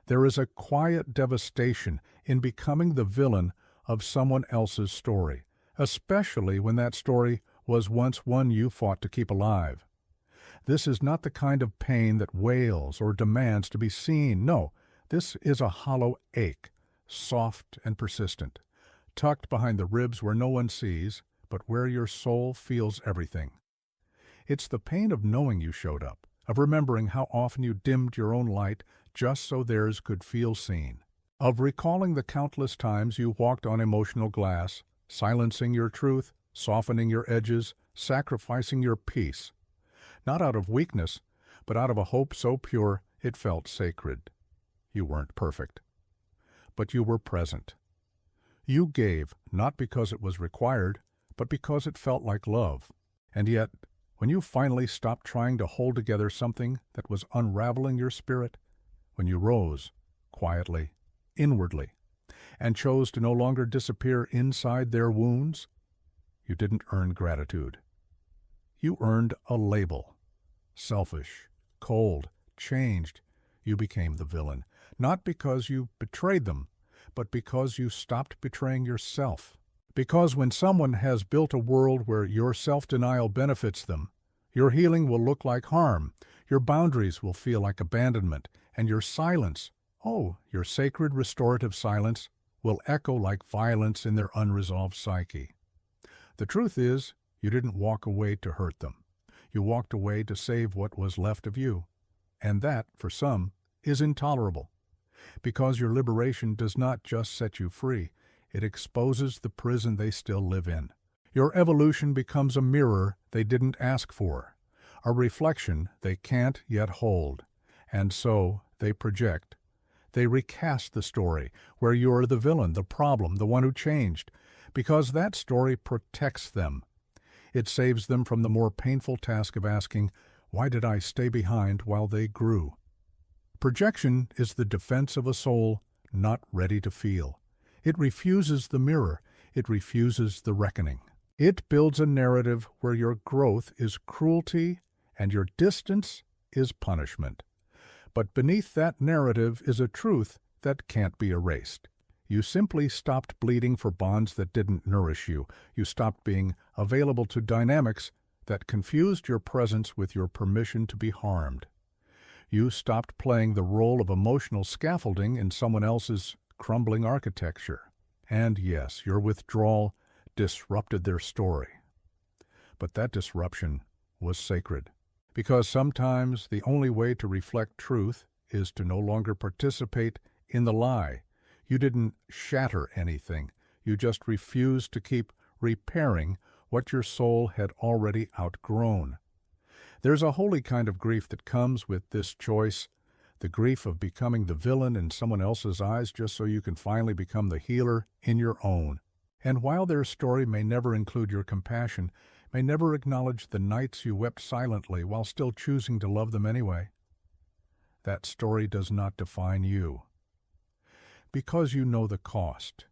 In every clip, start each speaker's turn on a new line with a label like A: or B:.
A: There is a quiet devastation in becoming the villain of someone else's story, especially when that story was once one you fought to keep alive. This is not the kind of pain that wails or demands to be seen. No, this is a hollow ache, soft and persistent, tucked behind the ribs where no one sees, but where your soul feels everything. It's the pain of knowing you showed up, of remembering how often you dimmed your own light just so theirs could feel seen, of recalling the countless times you walked on emotional glass, silencing your truth, softening your edges, sacrificing your peace. Not out of weakness, but out of a hope so pure it felt sacred. You weren't perfect, but you were present. You gave not because it was required, but because it felt like love. And yet, when you finally stopped trying to hold together something that was unraveling your spirit, when you rose, quietly, inwardly, and chose to no longer disappear inside their wounds, you didn't earn gratitude. You earned a label. Selfish, cold, changed. You became the villain, not because you betrayed them, but because you stopped betraying yourself. Because when someone has built a world where your self-denial benefits them, your healing will look like harm, your boundaries will feel like abandonment, and your silence, your sacred restorative silence, will echo like violence in their unresolved psyche. The truth is, you didn't walk away to hurt them. You walked away to save what was left of you. And that, for some, is intolerable. Because your liberation does not just set you free, it exposes the prison they still live in. Your evolution becomes a mirror they didn't ask for, a reflection they can't yet hold. And so they project. They recast the story where you're the villain, the problem, the one who changed, because that story protects them. It saves them from the more painful task of asking, why did I stay behind while they grew? Projection is the defense of a soul not ready to feel. It refuses the mirror. It refuses the reckoning. It builds a narrative where your growth is cruelty and your distance is punishment. But beneath that narrative is a truth that can't be erased. You simply stopped bleeding for bonds that didn't nourish you. You stopped being available to dynamics that confused your presence with your permission to be harmed. You stopped playing the role of emotional scaffolding in someone else's crumbling architecture. And yes, your withdrawal disrupted their story. But that disruption was sacred, because sometimes the only way to reflect truth is to no longer participate in the lie. You didn't shatter anything. You just refused to keep repairing what your soul had already outgrown. There's a holy kind of grief that comes with this choice, the grief of becoming the villain in someone else's eyes just so you can finally become the healer in your own. And while their story may never include your compassion, may never acknowledge the nights you wept silently while still choosing to love them anyway, that story does not define you. Because you know the cost.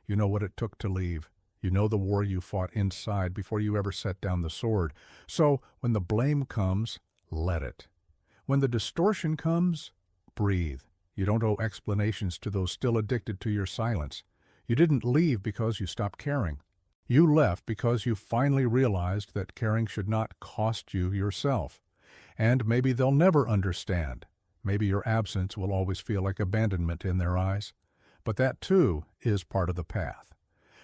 A: You know what it took to leave. You know the war you fought inside before you ever set down the sword. So when the blame comes, let it. When the distortion comes, breathe. You don't owe explanations to those still addicted to your silence. You didn't leave because you stopped caring. You left because you finally realized that caring should not cost you yourself. And maybe they'll never understand. Maybe your absence will always feel like abandonment in their eyes. But that, too, is part of the path.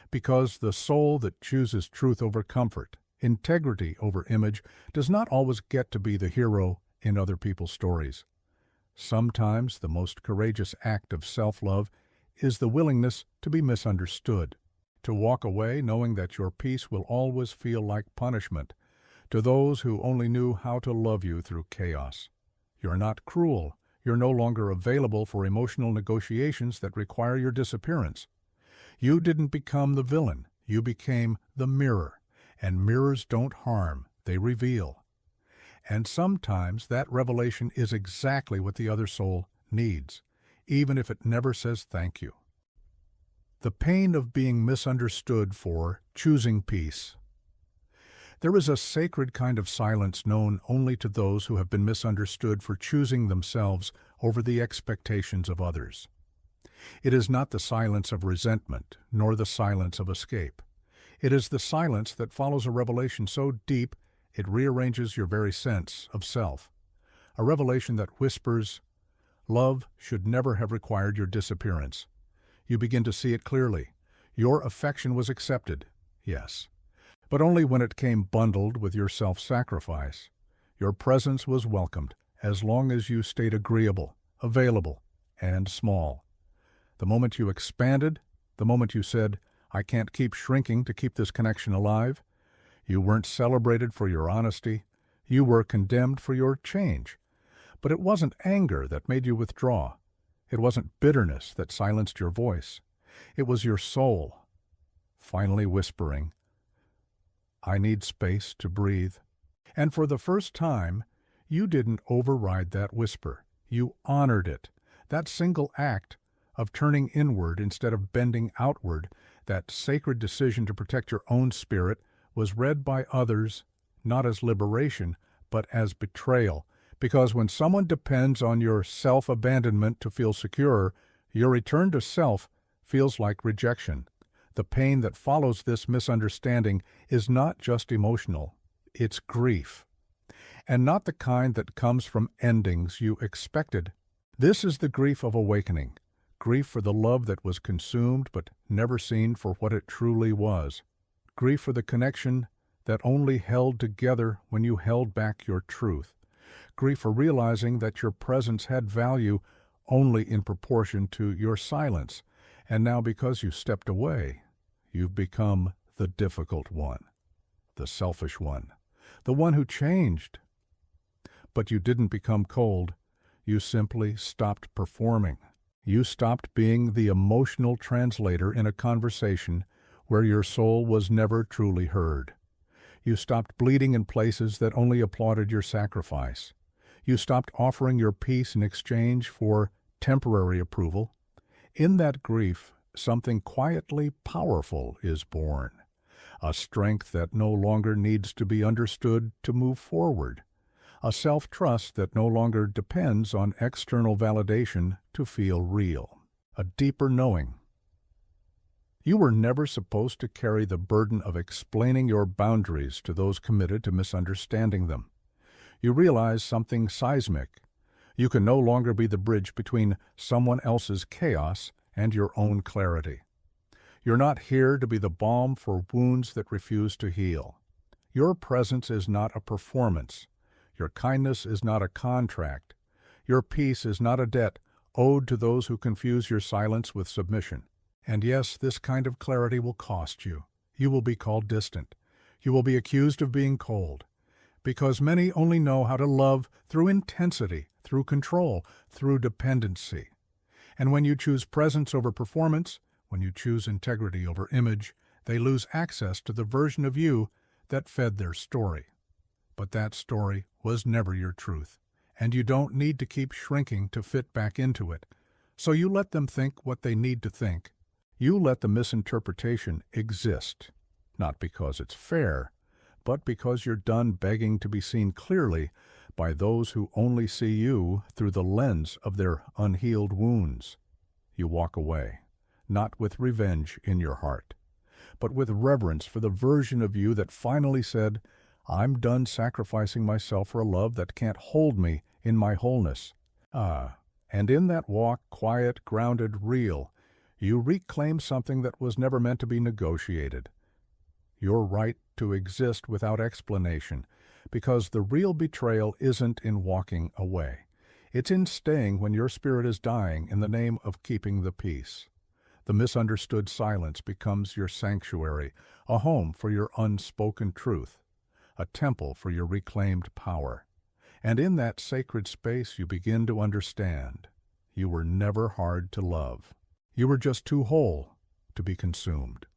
A: Because the soul that chooses truth over comfort, integrity over image, does not always get to be the hero in other people's stories. Sometimes the most courageous act of self-love is the willingness to be misunderstood, to walk away knowing that your peace will always feel like punishment to those who only knew how to love you through chaos. You're not cruel. You're no longer available for emotional negotiations that require your disappearance. You didn't become the villain. You became the mirror. And mirrors don't harm. They reveal. And sometimes that revelation is exactly what the other soul needs, even if it never says thank you. The pain of being misunderstood for choosing peace. There is a sacred kind of silence known only to those who have been misunderstood for choosing themselves over the expectations of others. It is not the silence of resentment, nor the silence of escape. It is the silence that follows a revelation so deep it rearranges your very sense of self. A revelation that whispers, "Love should never have required your disappearance." You begin to see it clearly. Your affection was accepted, yes, but only when it came bundled with your self-sacrifice. Your presence was welcomed as long as you stayed agreeable, available, and small. The moment you expanded, the moment you said, "I can't keep shrinking to keep this connection alive," you weren't celebrated for your honesty. You were condemned for your change. But it wasn't anger that made you withdraw. It wasn't bitterness that silenced your voice. It was your soul, finally whispering, "I need space to breathe." And for the first time, you didn't override that whisper. You honored it. That single act of turning inward instead of bending outward, that sacred decision to protect your own spirit, was read by others not as liberation, but as betrayal. Because when someone depends on your self-abandonment to feel secure, your return to self feels like rejection. The pain that follows this misunderstanding is not just emotional, it's grief. And not the kind that comes from endings you expected. This is the grief of awakening, grief for the love that was consumed but never seen for what it truly was, grief for the connection that only held together when you held back your truth, grief for realizing that your presence had value only in proportion to your silence, and now because you stepped away, you've become the difficult one, the selfish one, the one who changed. But you didn't become cold. You simply stopped performing. You stopped being the emotional translator in a conversation where your soul was never truly heard. You stopped bleeding in places that only applauded your sacrifice. You stopped offering your peace in exchange for temporary approval. In that grief, something quietly powerful is born, a strength that no longer needs to be understood to move forward, a self-trust that no longer depends on external validation to feel real, a deeper knowing. You were never supposed to carry the burden of explaining your boundaries to those committed to misunderstanding them. You realize something seismic. You can no longer be the bridge between someone else's chaos and your own clarity. You're not here to be the balm for wounds that refuse to heal. Your presence is not a performance. Your kindness is not a contract. Your peace is not a debt owed to those who confuse your silence with submission. And yes, this kind of clarity will cost you. You will be called distant. You will be accused of being cold. Because many only know how to love through intensity, through control, through dependency. And when you choose presence over performance, when you choose integrity over image, they lose access to the version of you that fed their story. But that story was never your truth, and you don't need to keep shrinking to fit back into it. So you let them think what they need to think. You let the misinterpretation exist, not because it's fair, but because you're done begging to be seen clearly by those who only see you through the lens of their unhealed wounds. You walk away, not with revenge in your heart, but with reverence for the version of you that finally said, "I'm done sacrificing myself for a love that can't hold me in my wholeness." And in that walk, quiet, grounded, real, you reclaim something that was never meant to be negotiated. Your right to exist without explanation, because the real betrayal isn't in walking away. It's in staying when your spirit is dying in the name of keeping the peace. The misunderstood silence becomes your sanctuary, a home for your unspoken truth, a temple for your reclaimed power. And in that sacred space you begin to understand. You were never hard to love. You were just too whole to be consumed.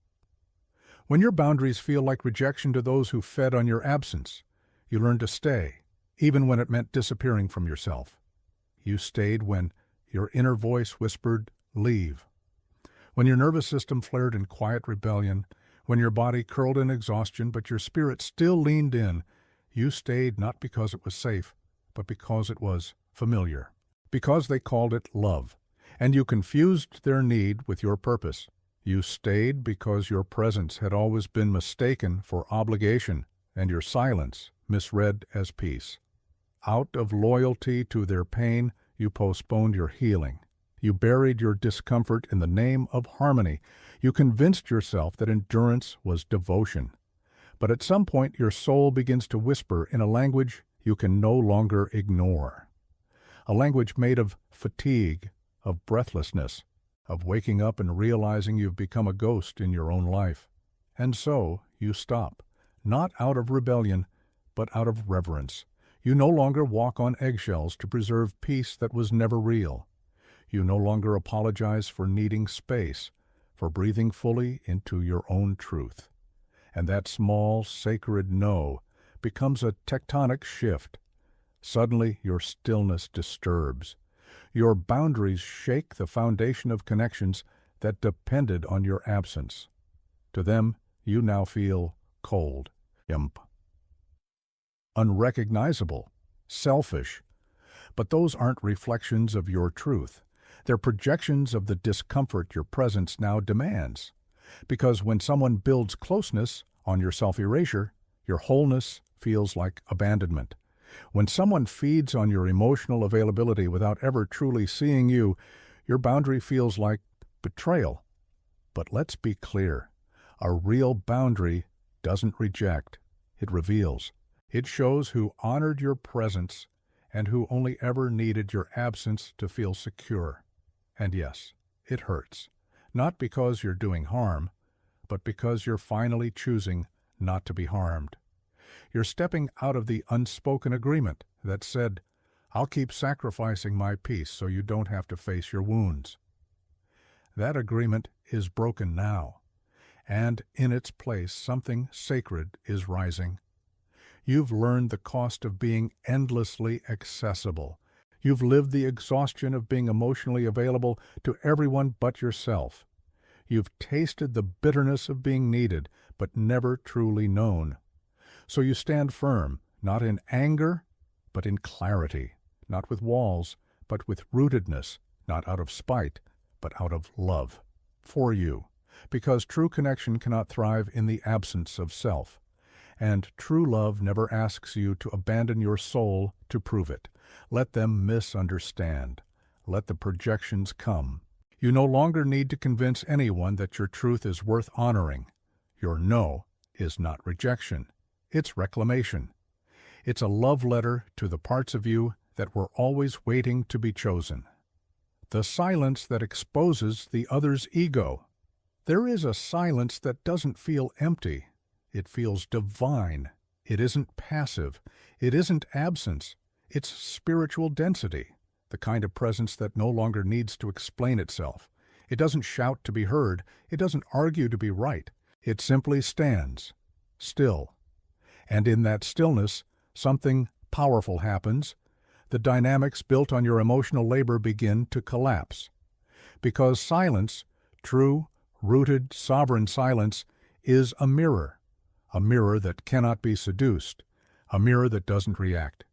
A: When your boundaries feel like rejection to those who fed on your absence, you learn to stay, even when it meant disappearing from yourself. You stayed when your inner voice whispered, "Leave." When your nervous system flared in quiet rebellion, when your body curled in exhaustion but your spirit still leaned in, you stayed not because it was safe, but because it was familiar. because they called it love, and you confused their need with your purpose. You stayed because your presence had always been mistaken for obligation, and your silence misread as peace. Out of loyalty to their pain, you postponed your healing. You buried your discomfort in the name of harmony. You convinced yourself that endurance was devotion. But at some point your soul begins to whisper in a language you can no longer ignore. A language made of fatigue, of breathlessness, of waking up and realizing you've become a ghost in your own life. And so you stop, not out of rebellion, but out of reverence. You no longer walk on eggshells to preserve peace that was never real. You no longer apologize for needing space, for breathing fully into your own truth. And that small, sacred no becomes a tectonic shift. Suddenly, your stillness disturbs. Your boundaries shake the foundation of connections that depended on your absence. To them, you now feel cold, unrecognizable, selfish. But those aren't reflections of your truth. They're projections of the discomfort your presence now demands. Because when someone builds closeness on your self-erasure, your wholeness feels like abandonment. When someone feeds on your emotional availability without ever truly seeing you, your boundary feels like betrayal. But let's be clear. A real boundary doesn't reject. It reveals. It shows who honored your presence and who only ever needed your absence to feel secure. And yes, it hurts. Not because you're doing harm, but because you're finally choosing not to be harmed. You're stepping out of the unspoken agreement that said, "I'll keep sacrificing my peace so you don't have to face your wounds." That agreement is broken now, and in its place something sacred is rising. You've learned the cost of being endlessly accessible. You've lived the exhaustion of being emotionally available to everyone but yourself. You've tasted the bitterness of being needed, but never truly known. So you stand firm, not in anger, but in clarity, not with walls, but with rootedness, not out of spite, but out of love. For you, because true connection cannot thrive in the absence of self. And true love never asks you to abandon your soul to prove it. Let them misunderstand. Let the projections come. You no longer need to convince anyone that your truth is worth honoring. Your no is not rejection. It's reclamation. It's a love letter to the parts of you that were always waiting to be chosen. The silence that exposes the other's ego. There is a silence that doesn't feel empty. It feels divine. It isn't passive. It isn't absence. It's spiritual density, the kind of presence that no longer needs to explain itself. It doesn't shout to be heard. It doesn't argue to be right. It simply stands, still. And in that stillness, something powerful happens. The dynamics built on your emotional labor begin to collapse. Because silence, true, rooted, sovereign silence, is a mirror that cannot be seduced, a mirror that doesn't react,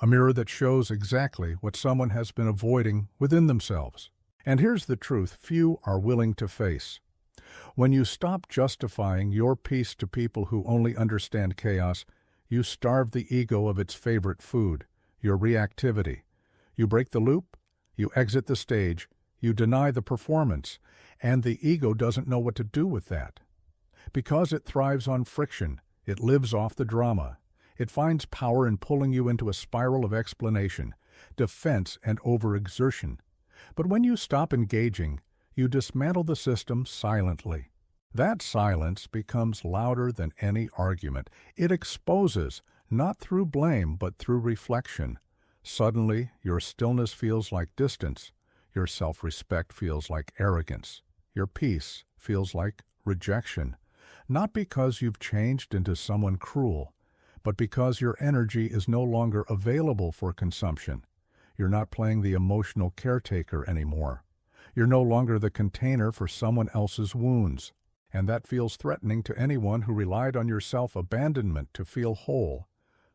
A: a mirror that shows exactly what someone has been avoiding within themselves. And here's the truth few are willing to face. When you stop justifying your peace to people who only understand chaos, you starve the ego of its favorite food, your reactivity. You break the loop, you exit the stage, you deny the performance, and the ego doesn't know what to do with that. Because it thrives on friction, it lives off the drama. It finds power in pulling you into a spiral of explanation, defense, and overexertion. But when you stop engaging, you dismantle the system silently. That silence becomes louder than any argument. It exposes, not through blame, but through reflection. Suddenly, your stillness feels like distance. Your self-respect feels like arrogance. Your peace feels like rejection. Not because you've changed into someone cruel, but because your energy is no longer available for consumption. You're not playing the emotional caretaker anymore. You're no longer the container for someone else's wounds. And that feels threatening to anyone who relied on your self-abandonment to feel whole.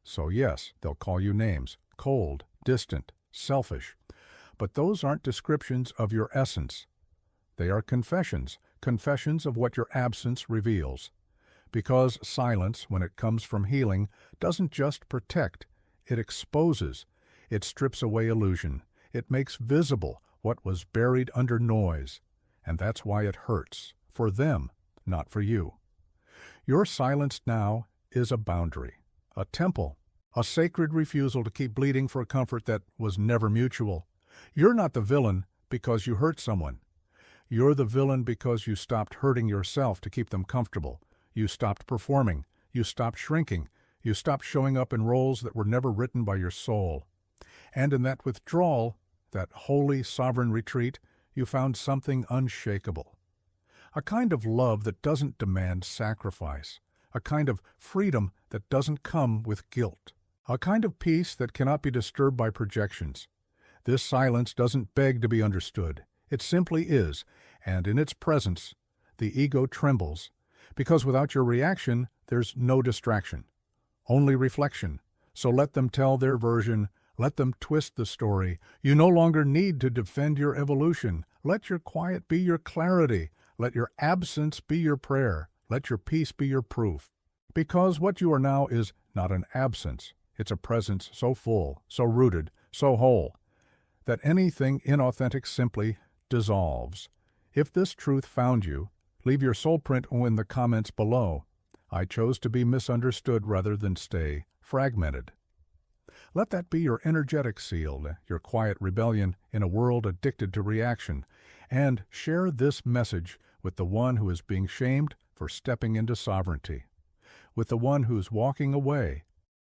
A: So yes, they'll call you names: cold, distant, selfish. But those aren't descriptions of your essence. They are confessions, confessions of what your absence reveals. Because silence, when it comes from healing, doesn't just protect, it exposes. It strips away illusion. It makes visible what was buried under noise. And that's why it hurts. For them, not for you. Your silence now is a boundary, a temple, a sacred refusal to keep bleeding for a comfort that was never mutual. You're not the villain because you hurt someone. You're the villain because you stopped hurting yourself to keep them comfortable. You stopped performing. You stopped shrinking. You stopped showing up in roles that were never written by your soul. And in that withdrawal, that holy, sovereign retreat, you found something unshakable. A kind of love that doesn't demand sacrifice. A kind of freedom that doesn't come with guilt. A kind of peace that cannot be disturbed by projections. This silence doesn't beg to be understood. It simply is, and in its presence, the ego trembles, because without your reaction, there's no distraction, only reflection. So let them tell their version, let them twist the story. You no longer need to defend your evolution. Let your quiet be your clarity. Let your absence be your prayer. Let your peace be your proof. Because what you are now is not an absence. It's a presence so full, so rooted, so whole, that anything inauthentic simply dissolves. If this truth found you, leave your soul print in the comments below. I chose to be misunderstood rather than stay fragmented. Let that be your energetic seal, your quiet rebellion in a world addicted to reaction, and share this message with the one who is being shamed for stepping into sovereignty, with the one who's walking away